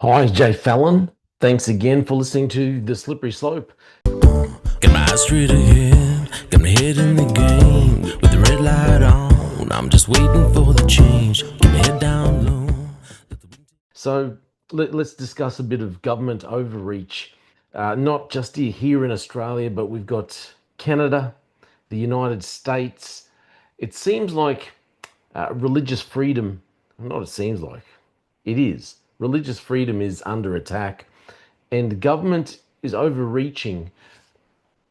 Hi, Jay Fallon. Thanks again for listening to The Slippery Slope. Got my eyes straight ahead, got my head in the game. With the red light on, I'm just waiting for the change. Keep my head down low. So let's discuss a bit of government overreach, not just here in Australia, but we've got Canada, the United States. It seems like religious freedom, not it seems like, it is. Religious freedom is under attack, and government is overreaching.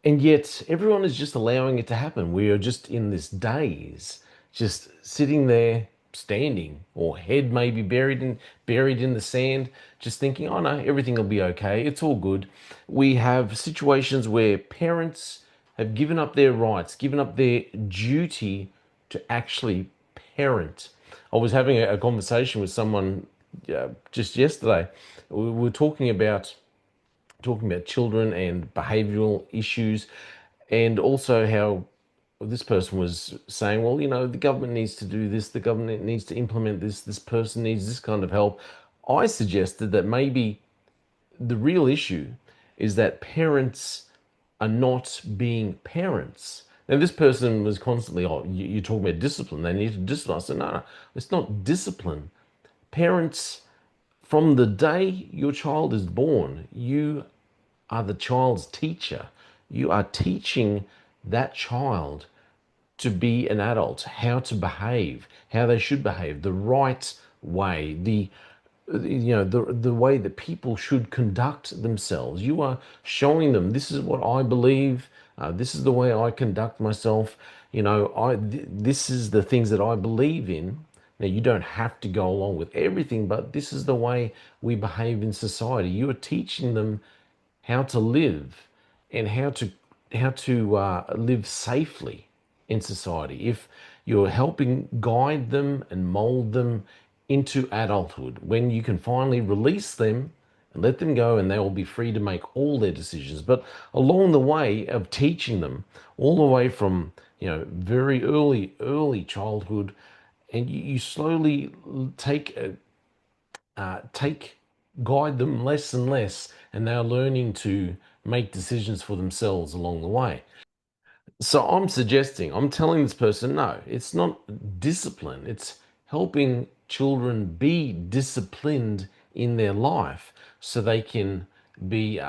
And yet everyone is just allowing it to happen. We are just in this daze, just sitting there, standing, or head maybe buried in the sand, just thinking, oh no, everything will be okay. It's all good. We have situations where parents have given up their rights, given up their duty to actually parent. I was having a conversation with someone just yesterday. We were talking about children and behavioral issues, and also how this person was saying, well, the government needs to do this, the government needs to implement this person needs this kind of help. I suggested that maybe the real issue is that parents are not being parents. Now, this person was constantly, oh, you're talking about discipline. They need to discipline. I said, no, no, it's not discipline. Parents, from the day your child is born, you are the child's teacher. You are teaching that child to be an adult, how to behave, how they should behave, the right way, the way that people should conduct themselves. You are showing them this is what I believe. This is the way I conduct myself. This is the things that I believe in. Now, you don't have to go along with everything, but this is the way we behave in society. You are teaching them how to live and how to live safely in society. If you're helping guide them and mold them into adulthood, when you can finally release them and let them go, and they will be free to make all their decisions. But along the way of teaching them, all the way from very early childhood, and you slowly take guide them less and less, and they're learning to make decisions for themselves along the way. So I'm telling this person, no, it's not discipline. It's helping children be disciplined in their life so they can be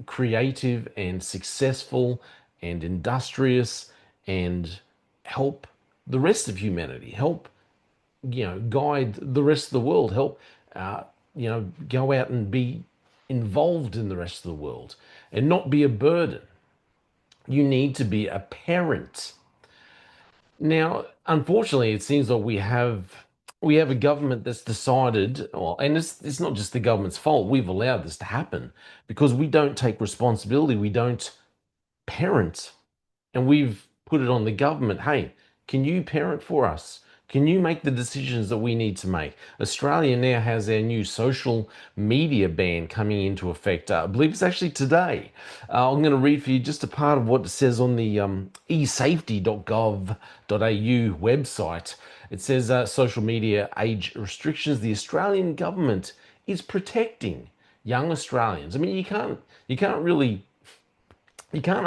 creative and successful and industrious and help the rest of humanity, help guide the rest of the world, help go out and be involved in the rest of the world and not be a burden. You need to be a parent. Now, unfortunately, it seems like we have a government that's decided, well, and it's not just the government's fault. We've allowed this to happen because we don't take responsibility. We don't parent, and we've put it on the government. Hey, can you parent for us? Can you make the decisions that we need to make? Australia now has our new social media ban coming into effect. I believe it's actually today. I'm going to read for you just a part of what it says on the esafety.gov.au website. It says social media age restrictions. The Australian government is protecting young Australians. I mean, you can't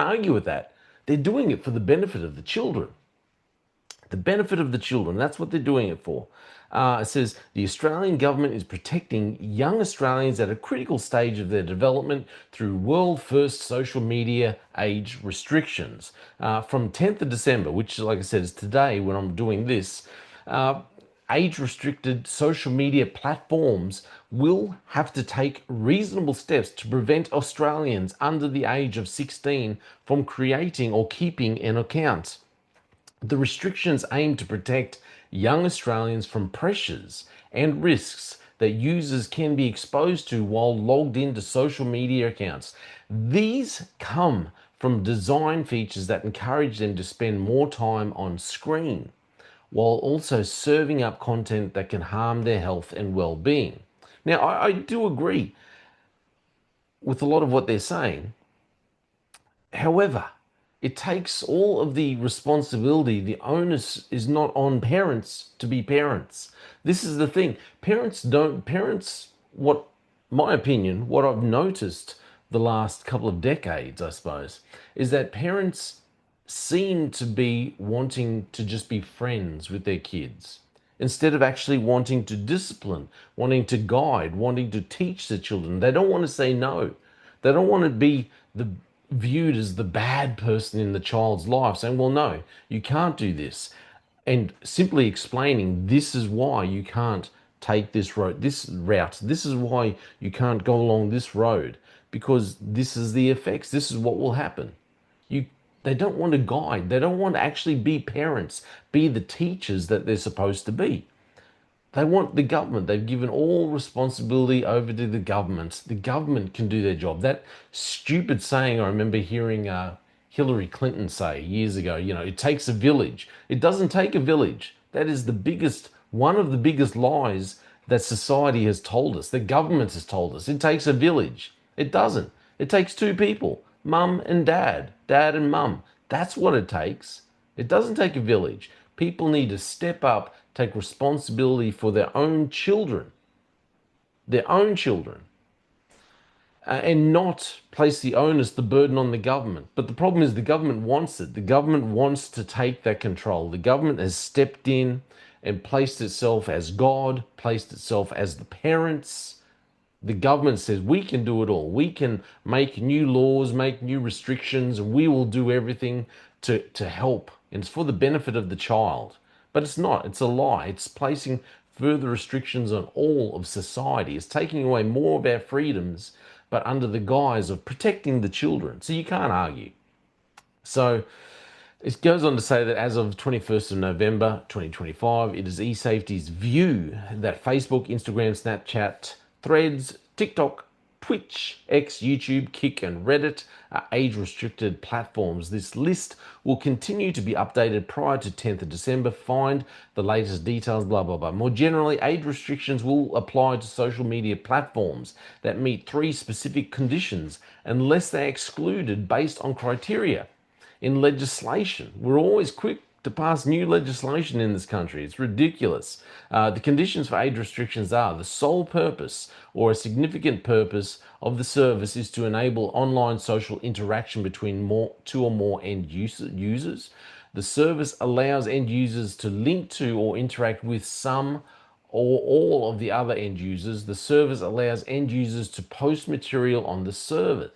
argue with that. They're doing it for the benefit of the children. The benefit of the children. That's what they're doing it for. It says the Australian government is protecting young Australians at a critical stage of their development through world first social media age restrictions. From 10th of December, which, like I said, is today when I'm doing this, age restricted social media platforms will have to take reasonable steps to prevent Australians under the age of 16 from creating or keeping an account. The restrictions aim to protect young Australians from pressures and risks that users can be exposed to while logged into social media accounts. These come from design features that encourage them to spend more time on screen while also serving up content that can harm their health and well-being. Now, I do agree with a lot of what they're saying. However, it takes all of the responsibility. The onus is not on parents to be parents. This is the thing. Parents don't, parents, what my opinion, what I've noticed the last couple of decades, I suppose, is that parents seem to be wanting to just be friends with their kids instead of actually wanting to discipline, wanting to guide, wanting to teach the children. They don't want to say no. They don't want to be the viewed as the bad person in the child's life, saying, well, no, you can't do this. And simply explaining this is why you can't take this road, this route, this is why you can't go along this road, because this is the effects, this is what will happen. You they don't want to guide, they don't want to actually be parents, be the teachers that they're supposed to be. They want the government. They've given all responsibility over to the government. The government can do their job. That stupid saying I remember hearing Hillary Clinton say years ago, it takes a village. It doesn't take a village. That is one of the biggest lies that society has told us, that government has told us. It takes a village. It doesn't. It takes two people, mum and dad, dad and mum. That's what it takes. It doesn't take a village. People need to step up, take responsibility for their own children, and not place the onus, the burden on the government. But the problem is the government wants it. The government wants to take that control. The government has stepped in and placed itself as God, placed itself as the parents. The government says we can do it all. We can make new laws, make new restrictions, and we will do everything to help. And it's for the benefit of the child. But it's not. It's a lie. It's placing further restrictions on all of society. It's taking away more of our freedoms, but under the guise of protecting the children. So you can't argue. So it goes on to say that as of 21st of November 2025, it is eSafety's view that Facebook, Instagram, Snapchat, Threads, TikTok, Twitch, X, YouTube, Kick, and Reddit are age-restricted platforms. This list will continue to be updated prior to 10th of December. Find the latest details, blah, blah, blah. More generally, age restrictions will apply to social media platforms that meet three specific conditions unless they're excluded based on criteria in legislation. We're always quick to pass new legislation in this country. It's ridiculous. The conditions for age restrictions are the sole purpose or a significant purpose of the service is to enable online social interaction between two or more end users. The service allows end users to link to or interact with some or all of the other end users. The service allows end users to post material on the service.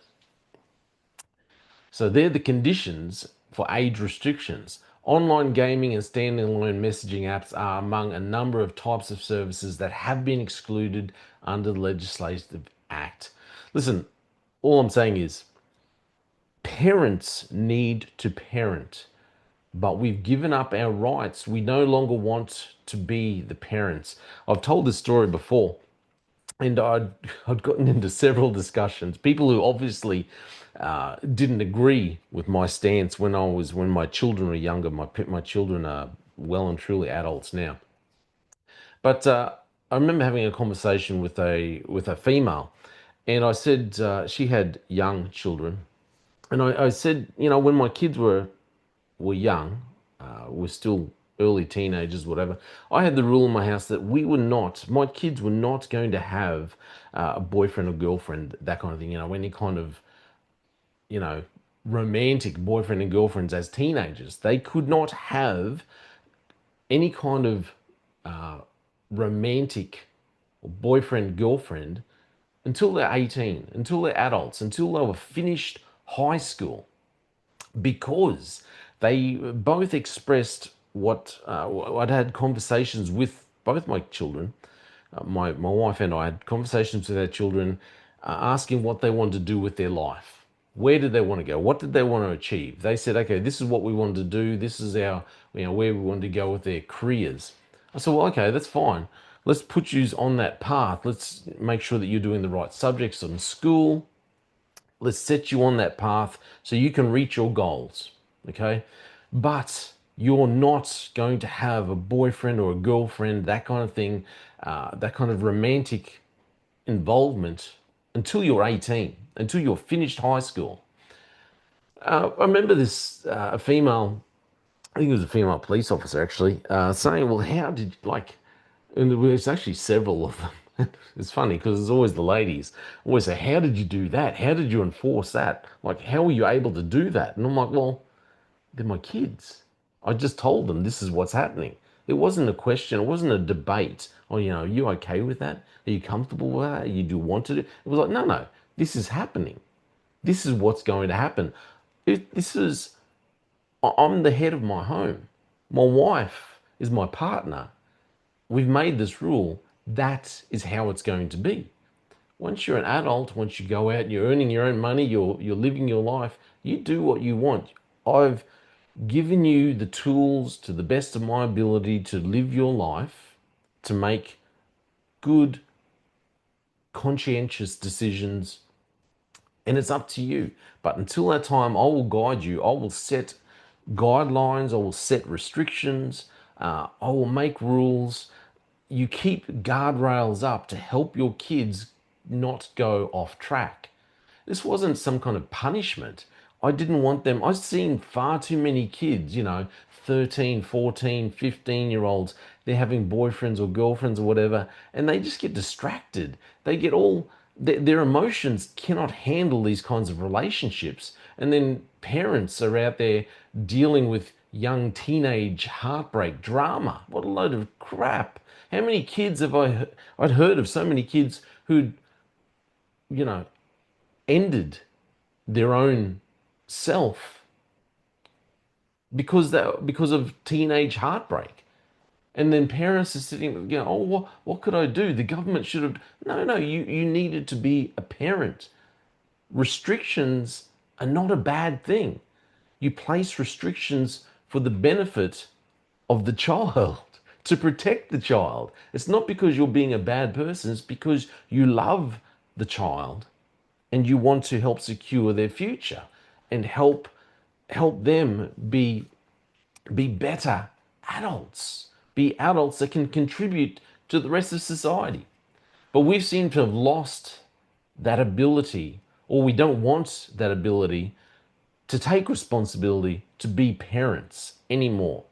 So they're the conditions for age restrictions. Online gaming and standalone messaging apps are among a number of types of services that have been excluded under the Legislative Act. Listen, all I'm saying is parents need to parent, but we've given up our rights. We no longer want to be the parents. I've told this story before, and I'd gotten into several discussions. People who obviously didn't agree with my stance when my children were younger. My children are well and truly adults now. But I remember having a conversation with a female, and I said she had young children, and I said, when my kids were young, were still early teenagers, whatever, I had the rule in my house that my kids were not going to have a boyfriend or girlfriend, that kind of thing, any kind of, romantic boyfriend and girlfriends as teenagers. They could not have any kind of romantic boyfriend, girlfriend until they're 18, until they're adults, until they were finished high school, because they both expressed what I'd had conversations with both my children. My wife and I had conversations with our children, asking what they wanted to do with their life. Where did they want to go? What did they want to achieve? They said, okay, this is what we wanted to do. This is our, where we wanted to go with their careers. I said, well, okay, that's fine. Let's put you on that path. Let's make sure that you're doing the right subjects in school. Let's set you on that path so you can reach your goals, okay? But you're not going to have a boyfriend or a girlfriend, that kind of thing, that kind of romantic involvement until you're 18, until you're finished high school. I remember this, a female, I think it was a female police officer actually, saying, well, how did, and there was actually several of them, It's funny because it's always the ladies always say, "How did you do that? How did you enforce that? Like, how were you able to do that?" And I'm like, "Well, they're my kids. I just told them this is what's happening. It wasn't a question. It wasn't a debate. Oh, are you okay with that? Are you comfortable with that? You do want to do?" It was like, no, no, this is happening. This is what's going to happen. This is, I'm the head of my home. My wife is my partner. We've made this rule. That is how it's going to be. Once you're an adult, once you go out and you're earning your own money, you're living your life, you do what you want. I've given you the tools to the best of my ability to live your life, to make good, conscientious decisions, and it's up to you. But until that time, I will guide you. I will set guidelines, I will set restrictions, I will make rules. You keep guardrails up to help your kids not go off track. This wasn't some kind of punishment. I didn't want them. I've seen far too many kids, 13, 14, 15-year olds. They're having boyfriends or girlfriends or whatever, and they just get distracted. They get all, their emotions cannot handle these kinds of relationships. And then parents are out there dealing with young teenage heartbreak drama. What a load of crap. How many kids have I'd heard of so many kids who'd, you know, ended their own self because of teenage heartbreak. And then parents are sitting, oh, what could I do? The government should have. No, you needed to be a parent. Restrictions are not a bad thing. You place restrictions for the benefit of the child, to protect the child. It's not because you're being a bad person, it's because you love the child and you want to help secure their future and help them be better adults, be adults that can contribute to the rest of society. But we seem to have lost that ability, or we don't want that ability to take responsibility to be parents anymore.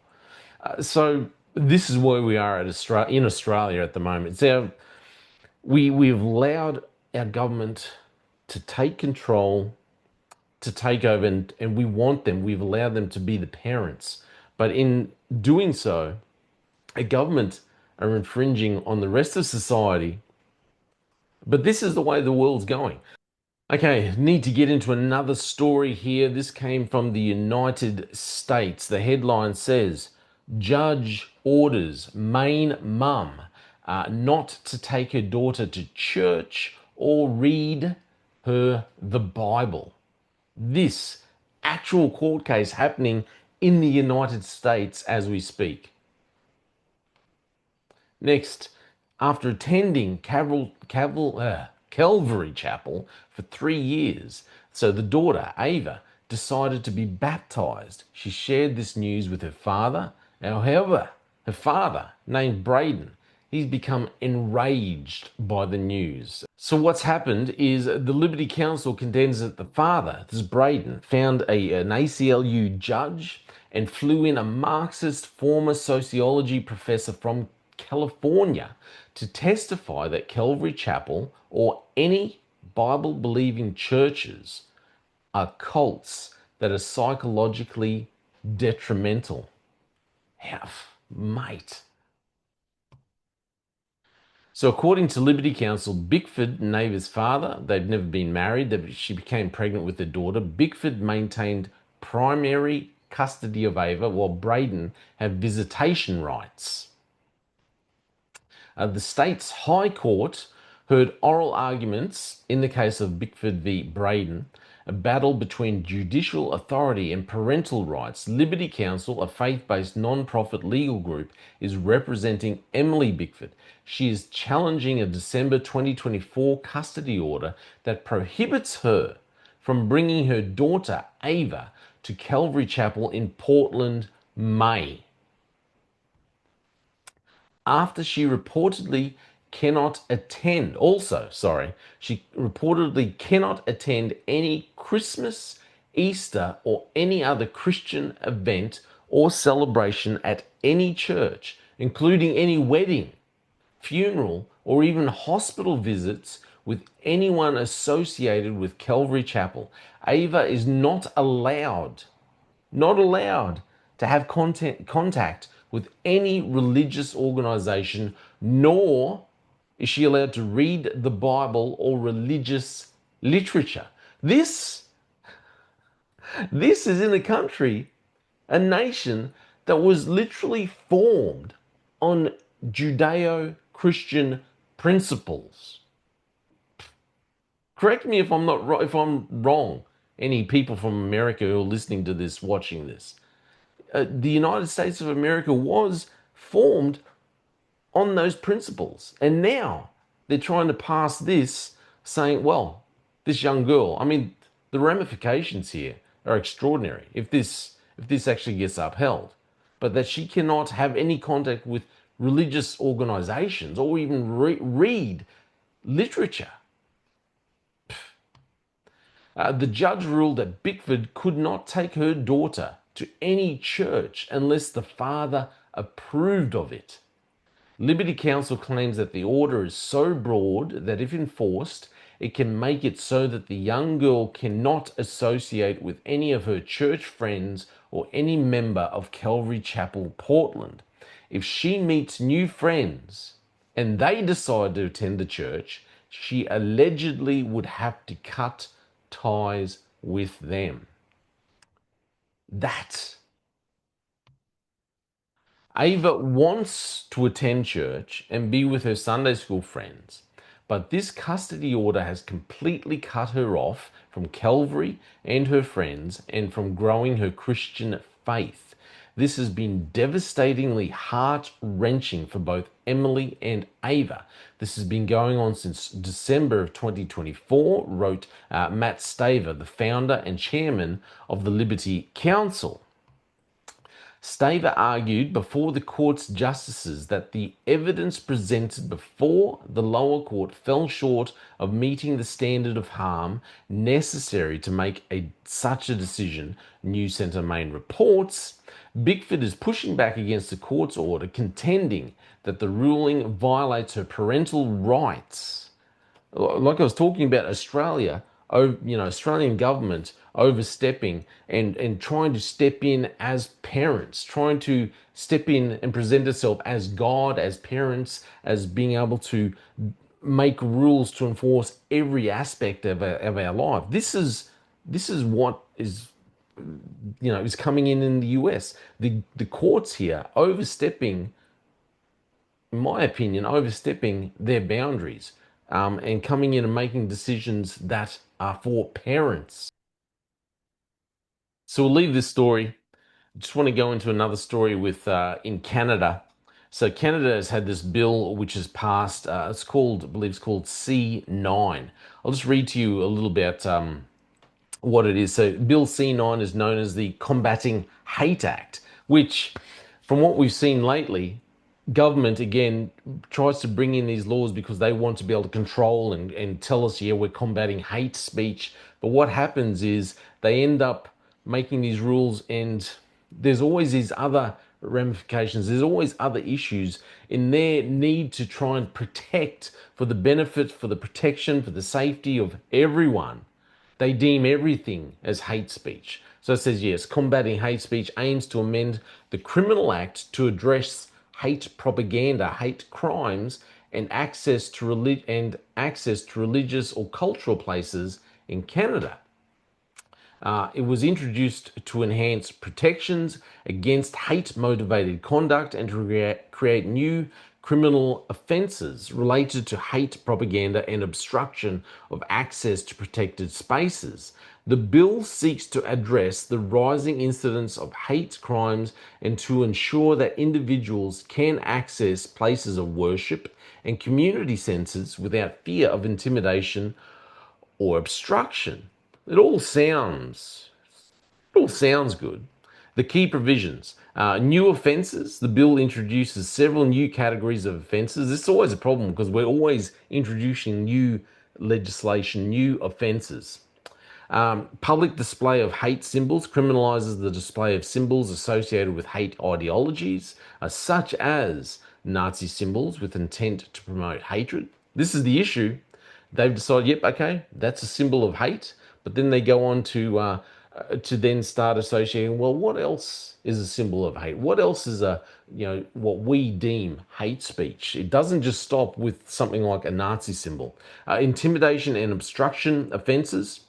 So this is where we are in Australia at the moment. We've allowed our government to take control, to take over, and we've allowed them to be the parents. But in doing so, a government are infringing on the rest of society. But this is the way the world's going. Okay, need to get into another story here. This came from the United States. The headline says, "Judge orders Maine mum not to take her daughter to church or read her the Bible." This actual court case happening in the United States as we speak. Next, after attending Calvary Chapel for 3 years, so the daughter, Ava, decided to be baptized. She shared this news with her father. However, her father, named Braden, he's become enraged by the news. So what's happened is the Liberty Council contends that the father, this Braden, found an ACLU judge and flew in a Marxist former sociology professor from California to testify that Calvary Chapel or any Bible-believing churches are cults that are psychologically detrimental. Mate. So according to Liberty Council, Bickford and Ava's father, they've never been married. She became pregnant with their daughter. Bickford maintained primary custody of Ava while Braden had visitation rights. The state's High Court heard oral arguments in the case of Bickford v. Braden, a battle between judicial authority and parental rights. Liberty Council, a faith-based non-profit legal group, is representing Emily Bickford. She is challenging a December 2024 custody order that prohibits her from bringing her daughter, Ava, to Calvary Chapel in Portland, Maine, after she reportedly cannot attend. She reportedly cannot attend any Christmas, Easter, or any other Christian event or celebration at any church, including any wedding, funeral, or even hospital visits with anyone associated with Calvary Chapel. Ava is not allowed to have contact with any religious organization, nor is she allowed to read the Bible or religious literature. This is in a country, a nation that was literally formed on Judeo-Christian principles. Correct me if I'm not if I'm wrong. Any people from America who are listening to this, watching this, the United States of America was formed on those principles, and now they're trying to pass this, saying, "Well, this young girl." I mean, the ramifications here are extraordinary if this actually gets upheld, but that she cannot have any contact with religious organizations or even read literature. The judge ruled that Bickford could not take her daughter to any church unless the father approved of it. Liberty Counsel claims that the order is so broad that if enforced, it can make it so that the young girl cannot associate with any of her church friends or any member of Calvary Chapel, Portland. If she meets new friends and they decide to attend the church, she allegedly would have to cut ties with them. Ava wants to attend church and be with her Sunday school friends, but this custody order has completely cut her off from Calvary and her friends and from growing her Christian faith. This has been devastatingly heart-wrenching for both Emily and Ava. This has been going on since December of 2024, wrote Matt Staver, the founder and chairman of the Liberty Counsel. Staver argued before the court's justices that the evidence presented before the lower court fell short of meeting the standard of harm necessary to make such a decision. News Centre Maine reports. Bickford is pushing back against the court's order, contending that the ruling violates her parental rights. Like I was talking about Australia, Australian government overstepping and trying to step in as parents, trying to step in and present itself as God, as parents, as being able to make rules to enforce every aspect of our life. This is what is is coming in the US. The courts here overstepping, in my opinion, overstepping their boundaries, and coming in and making decisions that are for parents. So we'll leave this story. I just want to go into another story with in Canada. So Canada has had this bill which has passed. I believe it's called C9. I'll just read to you a little bit what it is. So Bill C9 is known as the Combating Hate Act, which, from what we've seen lately, government again tries to bring in these laws because they want to be able to control and tell us, yeah, we're combating hate speech. But what happens is they end up making these rules, and there's always these other ramifications. There's always other issues in their need to try and protect, for the benefit, for the protection, for the safety of everyone. They deem everything as hate speech. So it says, yes, combating hate speech aims to amend the Criminal Act to address hate propaganda, hate crimes, and access to religious or cultural places in Canada. It was introduced to enhance protections against hate-motivated conduct and to create new criminal offences related to hate propaganda and obstruction of access to protected spaces. The bill seeks to address the rising incidence of hate crimes and to ensure that individuals can access places of worship and community centres without fear of intimidation or obstruction. It all sounds good. The key provisions. New offences. The bill introduces several new categories of offences. This is always a problem because we're always introducing new legislation, new offences. Public display of hate symbols criminalises the display of symbols associated with hate ideologies, such as Nazi symbols with intent to promote hatred. This is the issue. They've decided, yep, okay, that's a symbol of hate, but then they go on to then start associating, well, what else is a symbol of hate? What else is what we deem hate speech? It doesn't just stop with something like a Nazi symbol. Intimidation and obstruction offenses.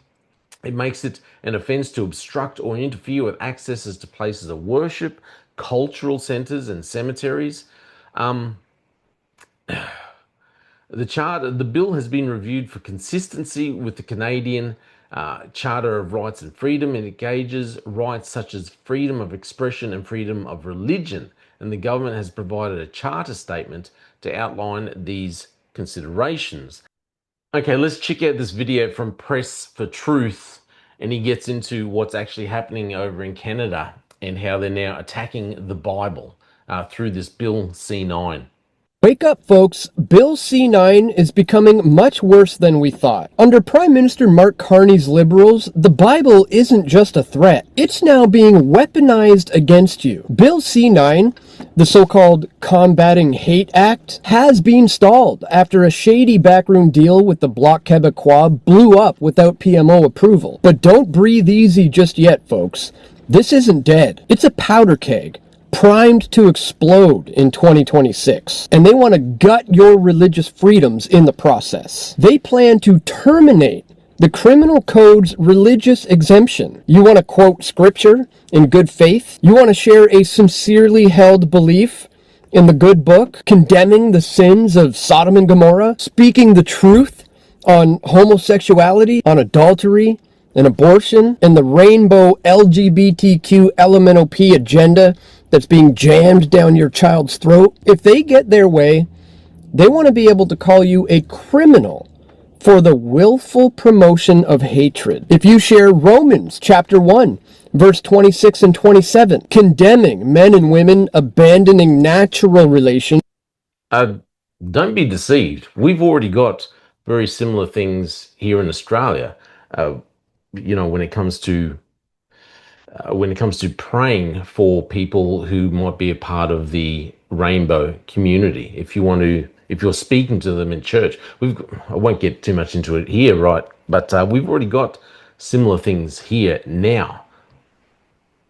It makes it an offence to obstruct or interfere with accesses to places of worship, cultural centres, and cemeteries. The bill has been reviewed for consistency with the Canadian Charter of Rights and Freedom, and engages rights such as freedom of expression and freedom of religion. And the government has provided a charter statement to outline these considerations. Okay, let's check out this video from Press for Truth, and he gets into what's actually happening over in Canada and how they're now attacking the Bible through this Bill C-9. Wake up, folks. Bill C-9 is becoming much worse than we thought. Under Prime Minister Mark Carney's Liberals, the Bible isn't just a threat. It's now being weaponized against you. Bill C-9, the so-called Combating Hate Act, has been stalled after a shady backroom deal with the Bloc Québécois blew up without PMO approval. But don't breathe easy just yet, folks. This isn't dead. It's a powder keg, primed to explode in 2026, and they want to gut your religious freedoms in the process. They plan to terminate the criminal code's religious exemption. You want to quote scripture in good faith? You want to share a sincerely held belief in the good book, condemning the sins of Sodom and Gomorrah, speaking the truth on homosexuality, on adultery, and abortion, and the rainbow LGBTQ LMNOP agenda that's being jammed down your child's throat? If they get their way, they want to be able to call you a criminal for the willful promotion of hatred. If you share Romans chapter 1, verse 26 and 27, condemning men and women abandoning natural relations. Don't be deceived. We've already got very similar things here in Australia. When it comes to praying for people who might be a part of the rainbow community. If you're speaking to them in church, I won't get too much into it here, right? But we've already got similar things here now.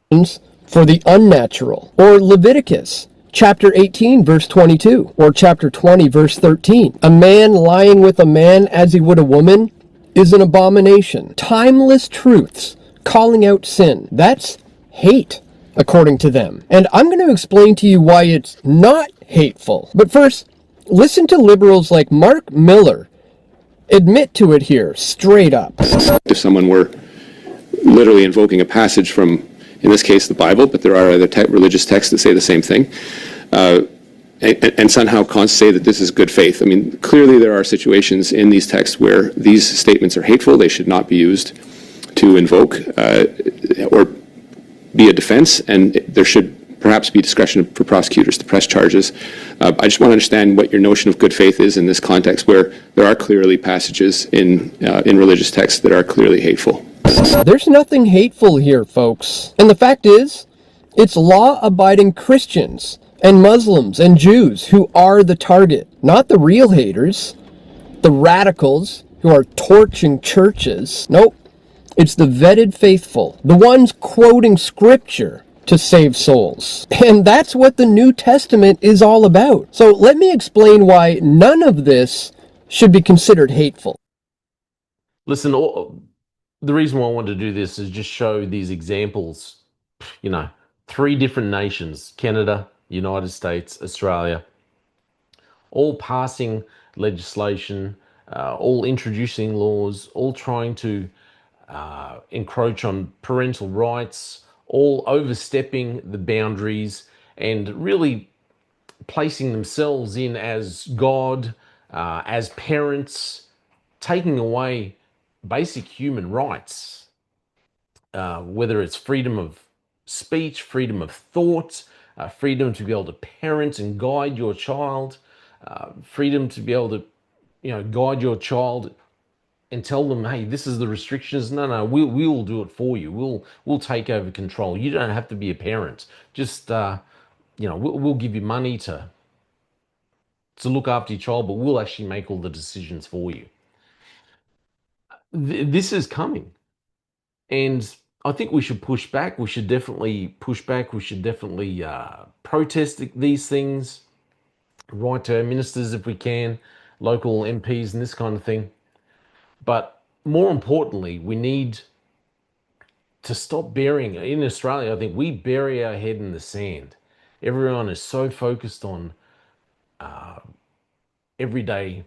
For the unnatural, or Leviticus chapter 18 verse 22, or chapter 20 verse 13. A man lying with a man as he would a woman is an abomination. Timeless truths calling out sin. That's hate, according to them. And I'm going to explain to you why it's not hateful. But first, listen to liberals like Mark Miller admit to it here, straight up. If someone were literally invoking a passage from, in this case, the Bible, but there are other religious texts that say the same thing, and somehow say that this is good faith. I mean, clearly there are situations in these texts where these statements are hateful. They should not be used to invoke or be a defense, and there should perhaps be discretion for prosecutors to press charges. I just want to understand what your notion of good faith is in this context, where there are clearly passages in religious texts that are clearly hateful. There's nothing hateful here, folks. And the fact is, it's law-abiding Christians and Muslims and Jews who are the target, not the real haters, the radicals who are torching churches. Nope. It's the vetted faithful, the ones quoting scripture to save souls. And that's what the New Testament is all about. So let me explain why none of this should be considered hateful. Listen, the reason why I want to do this is just show these examples, 3 different nations, Canada, United States, Australia, all passing legislation, all introducing laws, all trying to encroach on parental rights, all overstepping the boundaries and really placing themselves in as God, as parents, taking away basic human rights, whether it's freedom of speech, freedom of thought, freedom to be able to parent and guide your child, freedom to be able to, guide your child and tell them, hey, this is the restrictions. No, we will do it for you. We'll take over control. You don't have to be a parent. Just, we'll give you money to to look after your child, but we'll actually make all the decisions for you. This is coming. And I think we should push back. We should definitely push back. We should definitely protest these things, write to our ministers if we can, local MPs and this kind of thing. But more importantly, we need to stop burying. In Australia, I think we bury our head in the sand. Everyone is so focused on everyday,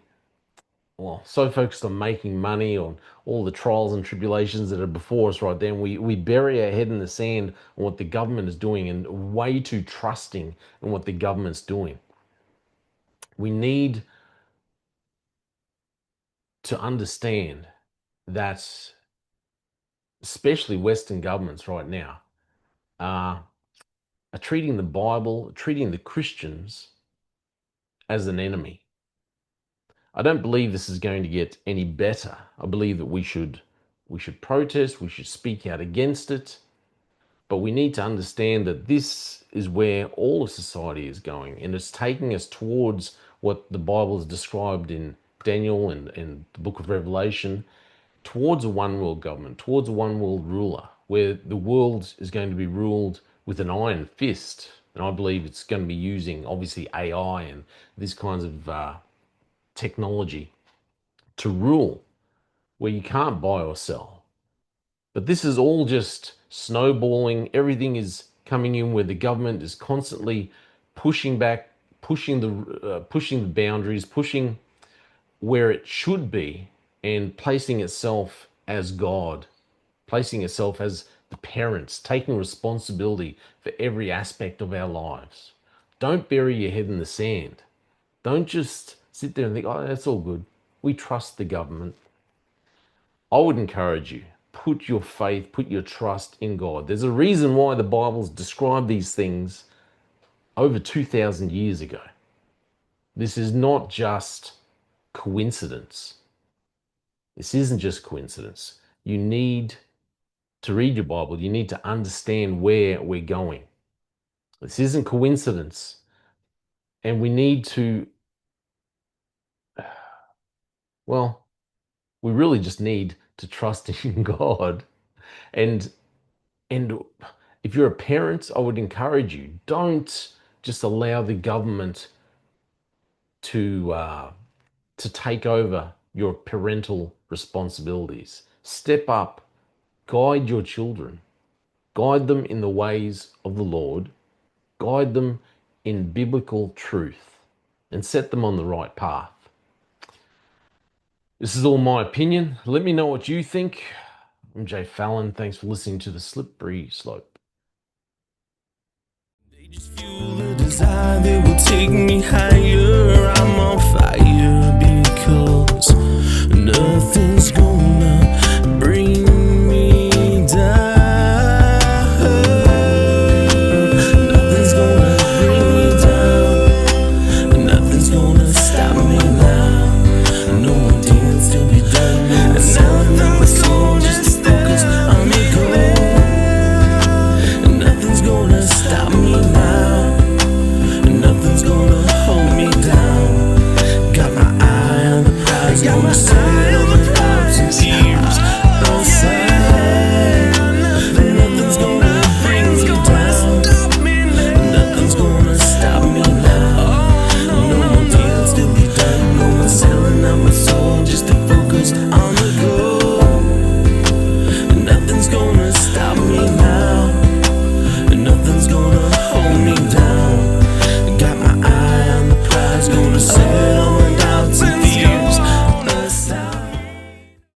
well, so focused on making money, on all the trials and tribulations that are before us right then. We bury our head in the sand on what the government is doing and way too trusting in what the government's doing. We need to understand that, especially Western governments right now, are treating the Bible, treating the Christians as an enemy. I don't believe this is going to get any better. I believe that we should protest, we should speak out against it, but we need to understand that this is where all of society is going, and it's taking us towards what the Bible is described in Daniel and the book of Revelation, towards a one world government, towards a one world ruler, where the world is going to be ruled with an iron fist. And I believe it's going to be using, obviously, AI and these kinds of technology to rule, where you can't buy or sell. But this is all just snowballing. Everything is coming in where the government is constantly pushing back, pushing the boundaries, pushing where it should be, and placing itself as God, placing itself as the parents, taking responsibility for every aspect of our lives. Don't bury your head in the sand. Don't just sit there and think, oh, that's all good. We trust the government. I would encourage you, put your faith, put your trust in God. There's a reason why the Bible's described these things over 2,000 years ago. This is not just coincidence. This isn't just coincidence. You need to read your Bible. You need to understand where we're going. This isn't coincidence. And we need to, well, we really just need to trust in God. And if you're a parent, I would encourage you, don't just allow the government to take over your parental responsibilities. Step up, guide your children, guide them in the ways of the Lord, guide them in biblical truth, and set them on the right path. This is all my opinion. Let me know what you think. I'm Jay Fallon. Thanks for listening to The Slippery Slope. They just fuel a desire that will take me higher. I'm on fire because nothing's gonna bring me down. Nothing's gonna bring me down. Nothing's gonna stop me now. No one deals to be done. No one's selling out my soul just to focus on the goal. Nothing's gonna stop me now. Nothing's gonna hold me down. Got my eye on the prize, gonna set on the clouds and tears. Don't say nothing's gonna bring me down. Nothing's gonna stop me now. No more deals to be done. No one's selling out my soul just to focus on the goal. Nothing's gonna stop me now. Nothing's gonna hold me down. Got my eye on the prize, gonna set on